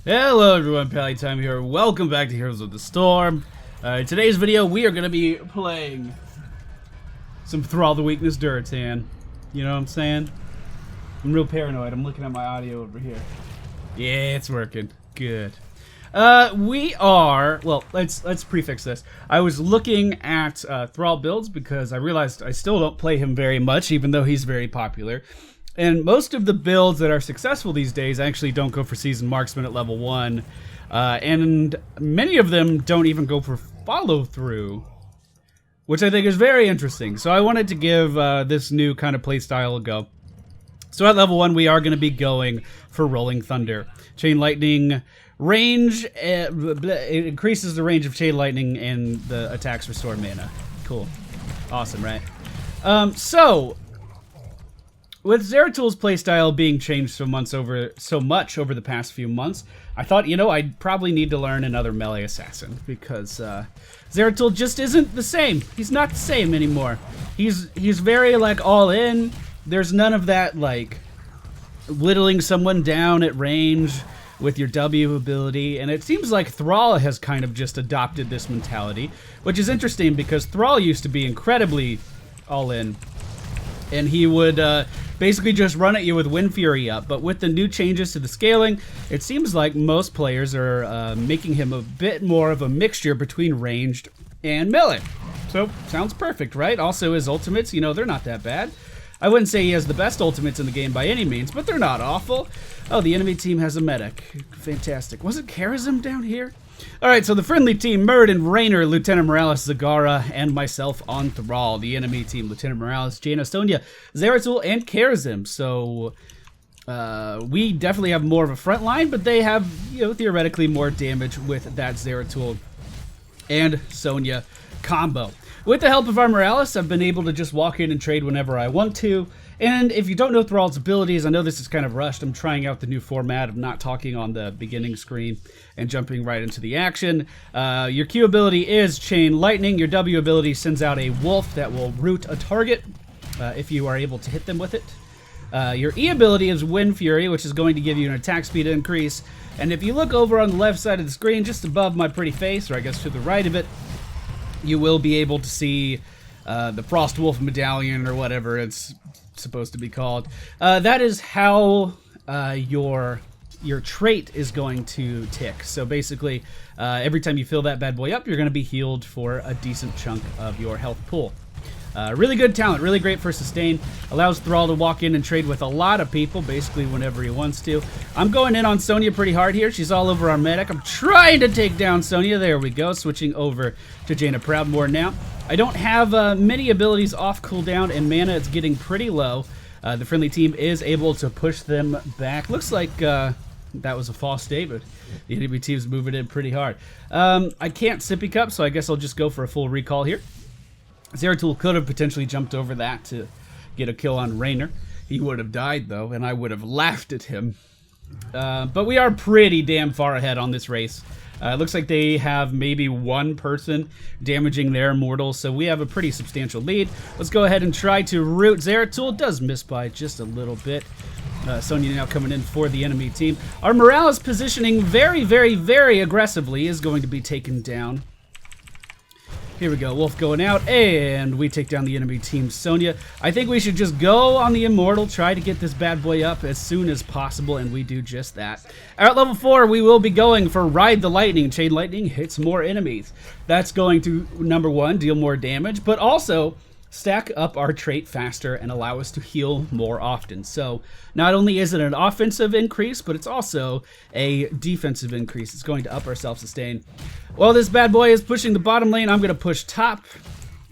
Hello everyone, Pally Time here. Welcome back to Heroes of the Storm. In today's video, we are going to be playing some Thrall the Weakness Duratan. You know what I'm saying? I'm real paranoid. I'm looking at my audio over here. Yeah, it's working. Good. Well, let's prefix this. I was looking at Thrall builds because I realized I still don't play him very much, even though he's very popular. And most of the builds that are successful these days actually don't go for Seasoned Marksman at level 1. And many of them don't even go for follow-through, which I think is very interesting. So I wanted to give this new kind of playstyle a go. So at level 1, we are going to be going for Rolling Thunder. Chain Lightning range, it increases the range of Chain Lightning and the attacks restore mana. Cool. Awesome, right? With Zeratul playstyle being changed so much over the past few months, I thought, you know, I'd probably need to learn another melee assassin because Zeratul just isn't the same. He's not the same anymore. He's very like all in. There's none of that like whittling someone down at range with your W ability, and it seems like Thrall has kind of just adopted this mentality, which is interesting because Thrall used to be incredibly all in, and he would basically just run at you with Wind Fury up. But with the new changes to the scaling, it seems like most players are making him a bit more of a mixture between ranged and melee. So, sounds perfect, right? Also, his ultimates, you know, they're not that bad. I wouldn't say he has the best ultimates in the game by any means, but they're not awful. Oh, the enemy team has a medic. Fantastic. Was it Charism down here? Alright, so the friendly team, Muradin, Raynor, Lieutenant Morales, Zagara, and myself on Thrall. The enemy team, Lieutenant Morales, Jaina, Sonya, Zeratul, and Charism. So, we definitely have more of a front line, but they have, you know, theoretically more damage with that Zeratul and Sonya combo. With the help of our Morales, I've been able to just walk in and trade whenever I want to. And if you don't know Thrall's abilities, I know this is kind of rushed. I'm trying out the new format of not talking on the beginning screen and jumping right into the action. Your Q ability is Chain Lightning. Your W ability sends out a wolf that will root a target if you are able to hit them with it. Your E ability is Wind Fury, which is going to give you an attack speed increase. And if you look over on the left side of the screen, just above my pretty face, or I guess to the right of it, you will be able to see the Frost Wolf Medallion, or whatever it's supposed to be called. That is how your trait is going to tick. So basically, every time you fill that bad boy up, you're going to be healed for a decent chunk of your health pool. Really good talent, really great for sustain. Allows Thrall to walk in and trade with a lot of people, basically whenever he wants to. I'm going in on Sonya pretty hard here. She's all over our medic. I'm trying to take down Sonya. There we go. Switching over to Jaina Proudmoore now. I don't have many abilities off cooldown, and mana is getting pretty low. The friendly team is able to push them back. Looks like that was a false statement. The enemy team's moving in pretty hard. I can't Sippy Cup, so I guess I'll just go for a full recall here. Zeratul could have potentially jumped over that to get a kill on Raynor. He would have died, though, and I would have laughed at him. But we are pretty damn far ahead on this race. It looks like they have maybe one person damaging their immortals, so we have a pretty substantial lead. Let's go ahead and try to root. Zeratul does miss by just a little bit. Sonya now coming in for the enemy team. Our Morales positioning very, very, very aggressively is going to be taken down. Here we go, Wolf going out, and we take down the enemy team, Sonya. I think we should just go on the Immortal, try to get this bad boy up as soon as possible, and we do just that. At level 4, we will be going for Ride the Lightning. Chain Lightning hits more enemies. That's going to, number 1, deal more damage, but also stack up our trait faster and allow us to heal more often. So not only is it an offensive increase, but it's also a defensive increase. It's going to up our self-sustain. While this bad boy is pushing the bottom lane, I'm going to push top,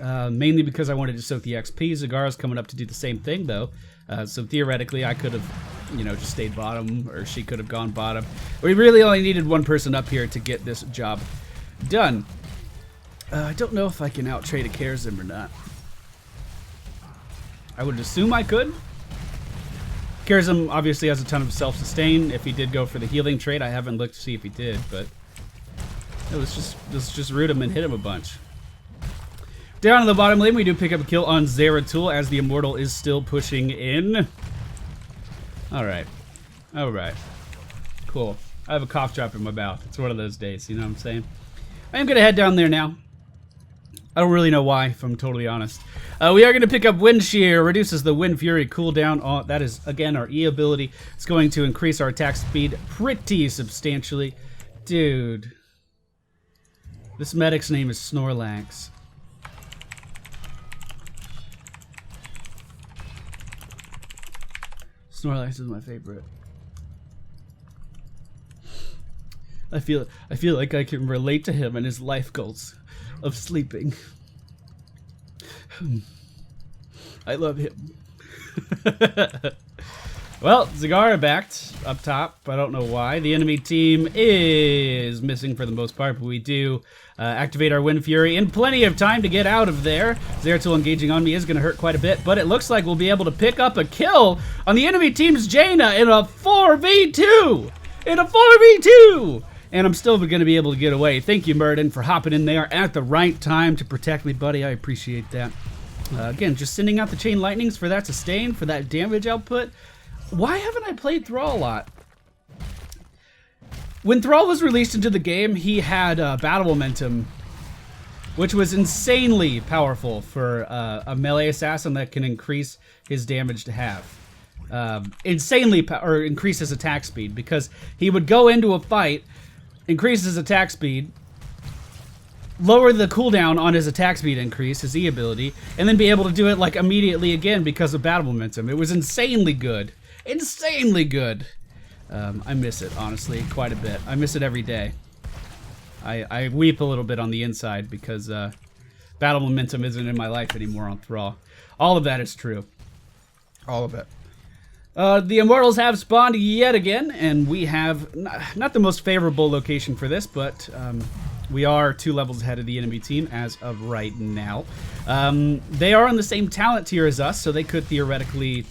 mainly because I wanted to soak the XP. Zagara's coming up to do the same thing, though. So theoretically, I could have, you know, just stayed bottom, or she could have gone bottom. We really only needed one person up here to get this job done. I don't know if I can out-trade a Charism or not. I would assume I could. Charism obviously has a ton of self-sustain. If he did go for the healing trait, I haven't looked to see if he did, but let's just root him and hit him a bunch. Down in the bottom lane, we do pick up a kill on Zeratul as the Immortal is still pushing in. Alright. Alright. Cool. I have a cough drop in my mouth. It's one of those days, you know what I'm saying? I am going to head down there now. I don't really know why, if I'm totally honest. We are going to pick up Wind Shear. Reduces the Wind Fury cooldown. That is, again, our E ability. It's going to increase our attack speed pretty substantially. Dude. This medic's name is Snorlax. Snorlax is my favorite. I feel like I can relate to him and his life goals of sleeping. I love him. Well, Zagara backed up top. I don't know why. The enemy team is missing for the most part, but we do activate our Wind Fury in plenty of time to get out of there. Zeratul engaging on me is going to hurt quite a bit, but it looks like we'll be able to pick up a kill on the enemy team's Jaina in a 4v2! In a 4v2! And I'm still going to be able to get away. Thank you, Murden, for hopping in there at the right time to protect me, buddy. I appreciate that. Again, just sending out the Chain Lightnings for that sustain, for that damage output. Why haven't I played Thrall a lot? When Thrall was released into the game, he had battle momentum, which was insanely powerful for a melee assassin that can increase his damage to half. Or increase his attack speed, because he would go into a fight, increase his attack speed, lower the cooldown on his attack speed increase, his E ability, and then be able to do it like immediately again because of battle momentum. It was insanely good. Insanely good. I miss it, honestly, quite a bit. I miss it every day. I weep a little bit on the inside because battle momentum isn't in my life anymore on Thrall. All of that is true. All of it. The Immortals have spawned yet again, and we have not the most favorable location for this, but we are 2 levels ahead of the enemy team as of right now. They are on the same talent tier as us, so they could theoretically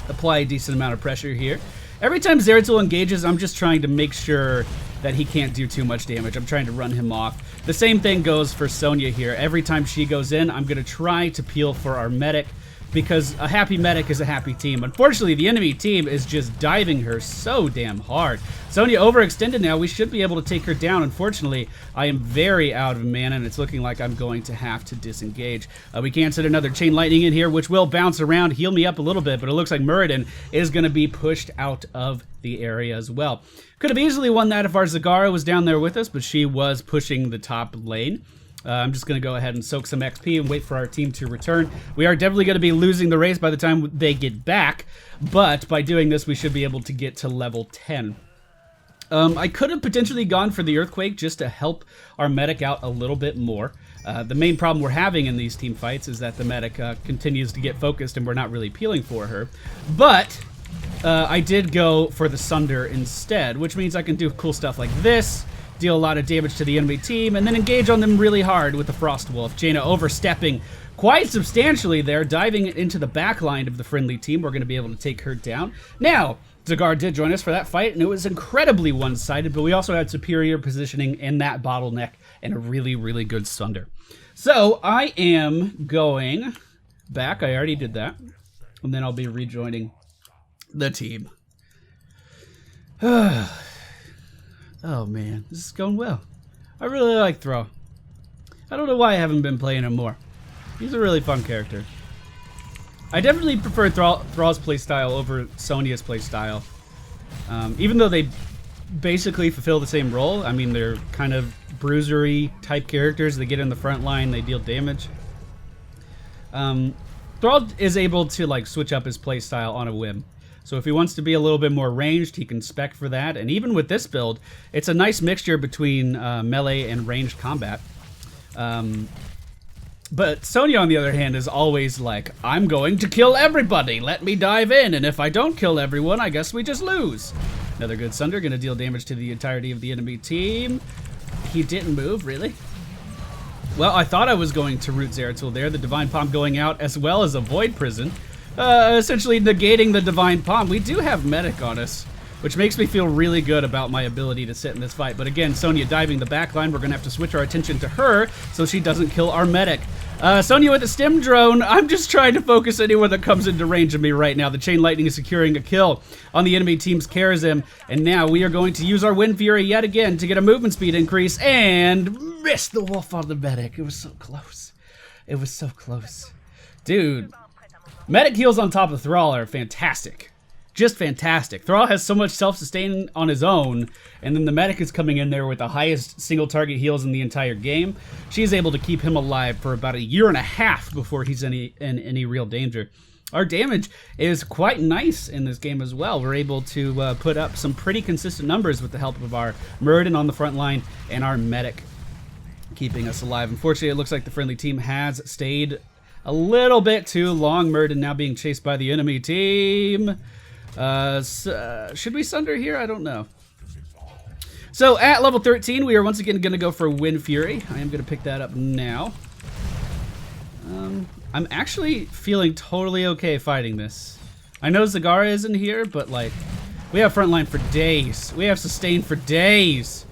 apply a decent amount of pressure here. Every time Zeratul engages, I'm just trying to make sure that he can't do too much damage. I'm trying to run him off. The same thing goes for Sonya here. Every time she goes in, I'm going to try to peel for our medic, because a happy medic is a happy team. Unfortunately, the enemy team is just diving her so damn hard. Sonya overextended now. We should be able to take her down. Unfortunately, I am very out of mana, and it's looking like I'm going to have to disengage. We can set another Chain Lightning in here, which will bounce around, heal me up a little bit, but it looks like Muradin is going to be pushed out of the area as well. Could have easily won that if our Zagara was down there with us, but she was pushing the top lane. I'm just going to go ahead and soak some XP and wait for our team to return. We are definitely going to be losing the race by the time they get back, but by doing this, we should be able to get to level 10. I could have potentially gone for the Earthquake just to help our medic out a little bit more. The main problem we're having in these team fights is that the medic continues to get focused and we're not really peeling for her. But I did go for the Sunder instead, which means I can do cool stuff like this, deal a lot of damage to the enemy team, and then engage on them really hard with the Frost Wolf. Jaina overstepping quite substantially there, diving into the back line of the friendly team. We're going to be able to take her down. Now, Zagar did join us for that fight, and it was incredibly one-sided, but we also had superior positioning in that bottleneck and a really, really good Sunder. So, I am going back. I already did that. And then I'll be rejoining the team. Oh man, this is going well. I really like Thrall. I don't know why I haven't been playing him more. He's a really fun character. I definitely prefer Thrall's playstyle over Sonya's playstyle. Even though they basically fulfill the same role. I mean, they're kind of bruisery type characters. They get in the front line, they deal damage. Thrall is able to like switch up his playstyle on a whim. So if he wants to be a little bit more ranged, he can spec for that. And even with this build, it's a nice mixture between melee and ranged combat. But Sonya, on the other hand, is always like, I'm going to kill everybody. Let me dive in. And if I don't kill everyone, I guess we just lose. Another good Sunder, going to deal damage to the entirety of the enemy team. He didn't move, really. Well, I thought I was going to root Zeratul there. The Divine Palm going out, as well as a Void Prison. Essentially negating the Divine Palm. We do have Medic on us. which makes me feel really good about my ability to sit in this fight. But again, Sonya diving the back line. We're going to have to switch our attention to her so she doesn't kill our medic. Sonya with the stim drone. I'm just trying to focus anyone that comes into range of me right now. The chain lightning is securing a kill on the enemy team's Karazim. And now we are going to use our Wind Fury yet again to get a movement speed increase and miss the wolf on the medic. It was so close. It was so close. Dude, medic heals on top of Thrall are fantastic. Just fantastic. Thrall has so much self-sustain on his own, and then the medic is coming in there with the highest single target heals in the entire game. She's able to keep him alive for about a year and a half before he's in any real danger. Our damage is quite nice in this game as well. We're able to put up some pretty consistent numbers with the help of our Muradin on the front line and our medic keeping us alive. Unfortunately, it looks like the friendly team has stayed a little bit too long. Muradin now being chased by the enemy team. Should we sunder here? I don't know. So at level 13, we are once again going to go for Wind Fury. I am going to pick that up now. I'm actually feeling totally okay fighting this. I know Zagara isn't here, but like, we have frontline for days. We have sustain for days.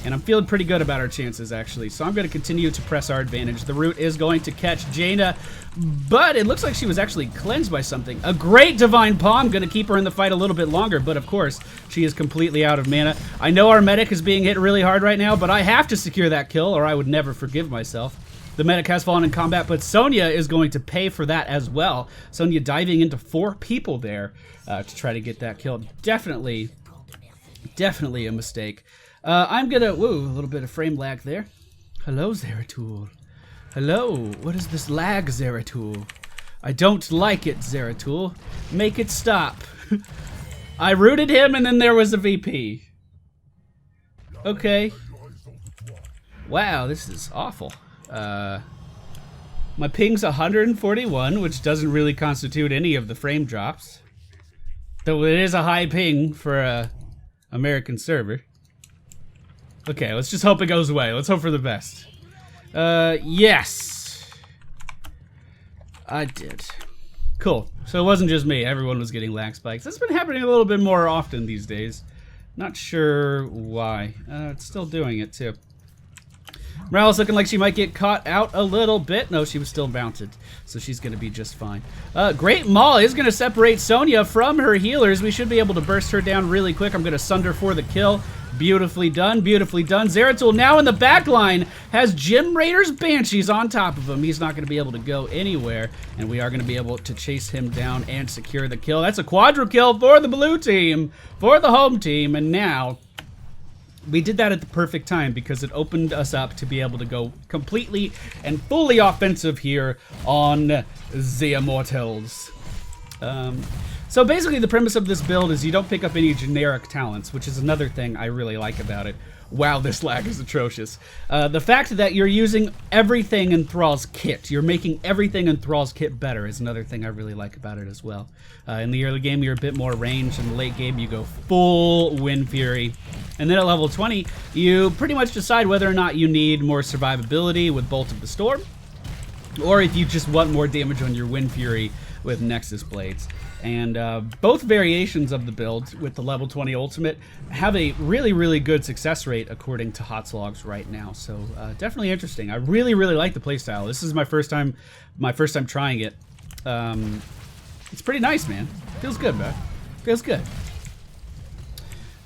And I'm feeling pretty good about our chances, actually. So I'm going to continue to press our advantage. The root is going to catch Jaina, but it looks like she was actually cleansed by something. A great Divine Palm, going to keep her in the fight a little bit longer, but of course, she is completely out of mana. I know our medic is being hit really hard right now, but I have to secure that kill, or I would never forgive myself. The medic has fallen in combat, but Sonya is going to pay for that as well. Sonya diving into 4 people there to try to get that kill. Definitely a mistake. I'm gonna, whoa, a little bit of frame lag there. Hello, Zeratul. Hello, what is this lag, Zeratul? I don't like it, Zeratul. Make it stop. I rooted him and then there was a VP. Okay. Wow, this is awful. My ping's 141, which doesn't really constitute any of the frame drops. Though it is a high ping for a American server. Okay, let's just hope it goes away. Let's hope for the best. Yes. I did. Cool. So it wasn't just me. Everyone was getting lag spikes. That's been happening a little bit more often these days. Not sure why. It's still doing it, too. Morales looking like she might get caught out a little bit. No, she was still mounted, so she's going to be just fine. Great Maul is going to separate Sonya from her healers. We should be able to burst her down really quick. I'm going to sunder for the kill. Beautifully done, beautifully done. Zeratul now in the back line has Gym Raiders Banshees on top of him. He's not going to be able to go anywhere, and we are going to be able to chase him down and secure the kill. That's a quadra kill for the blue team, for the home team, and now we did that at the perfect time because it opened us up to be able to go completely and fully offensive here on the Immortals. So basically the premise of this build is you don't pick up any generic talents, which is another thing I really like about it. Wow, this lag is atrocious. The fact that you're using everything in Thrall's kit, you're making everything in Thrall's kit better is another thing I really like about it as well. In the early game, you're a bit more ranged. In the late game, you go full Wind Fury. And then at level 20, you pretty much decide whether or not you need more survivability with Bolt of the Storm, or if you just want more damage on your Wind Fury with Nexus Blades. And both variations of the build with the level 20 ultimate have a really, really good success rate according to HoTs logs right now. So definitely interesting. I really, really like the playstyle. This is my first time trying it. It's pretty nice, man. Feels good, man. Feels good.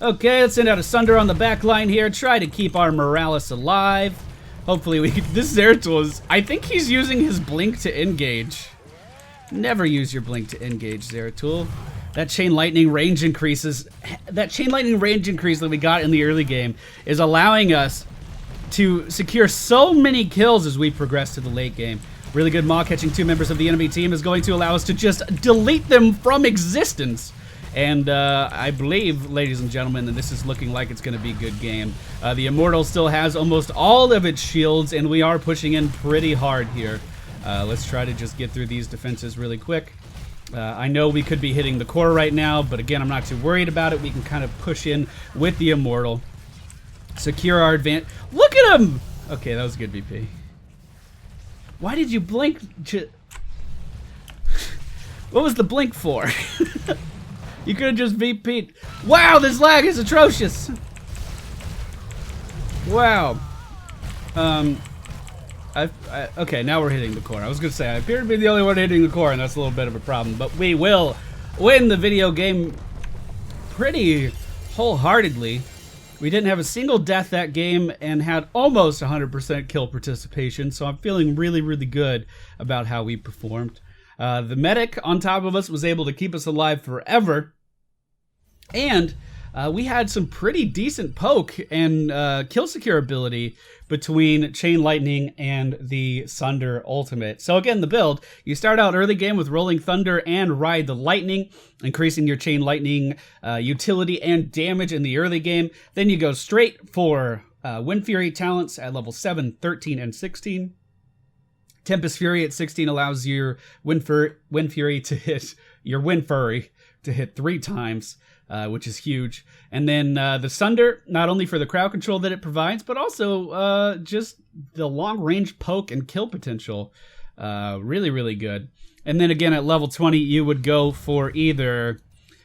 Okay, let's send out a Sunder on the back line here. Try to keep our Morales alive. Hopefully we can. This Zeratul is, I think he's using his blink to engage. Never use your blink to engage, Zeratul. That chain lightning range increases. That chain lightning range increase that we got in the early game is allowing us to secure so many kills as we progress to the late game. Really good Maw catching 2 members of the enemy team is going to allow us to just delete them from existence. And I believe, ladies and gentlemen, that this is looking like it's going to be a good game. The Immortal still has almost all of its shields, and we are pushing in pretty hard here. Let's try to just get through these defenses really quick. I know we could be hitting the core right now, but again, I'm not too worried about it. We can kind of push in with the Immortal. Secure our advantage. Look at him! Okay, that was a good VP. Why did you blink? What was the blink for? You could have just VP'd. Wow, this lag is atrocious. Wow. Okay, now we're hitting the core. I was gonna say, I appear to be the only one hitting the core, and that's a little bit of a problem. But we will win the video game pretty wholeheartedly. We didn't have a single death that game and had almost 100% kill participation, so I'm feeling really, really good about how we performed. The medic on top of us was able to keep us alive forever, and we had some pretty decent poke and kill secure ability between Chain Lightning and the Sunder ultimate. So again, the build, you start out early game with Rolling Thunder and Ride the Lightning, increasing your Chain Lightning utility and damage in the early game. Then you go straight for Wind Fury talents at level 7, 13, and 16. Tempest Fury at 16 allows your Wind Fury to hit 3 times. Which is huge. And then the Sunder, not only for the crowd control that it provides, but also just the long-range poke and kill potential. Really, really good. And then again, at level 20, you would go for either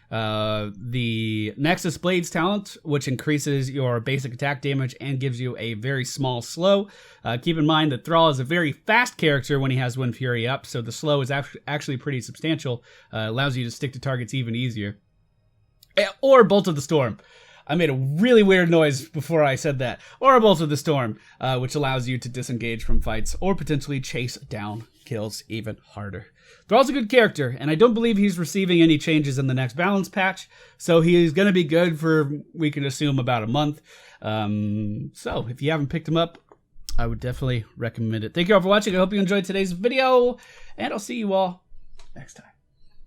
the Nexus Blades talent, which increases your basic attack damage and gives you a very small slow. Keep in mind that Thrall is a very fast character when he has Wind Fury up, so the slow is actually pretty substantial. Allows you to stick to targets even easier. Or Bolt of the Storm. I made a really weird noise before I said that. Or a Bolt of the Storm, which allows you to disengage from fights or potentially chase down kills even harder. Thrall's a good character, and I don't believe he's receiving any changes in the next balance patch, so he's going to be good for, we can assume, about a month. So, if you haven't picked him up, I would definitely recommend it. Thank you all for watching. I hope you enjoyed today's video, and I'll see you all next time.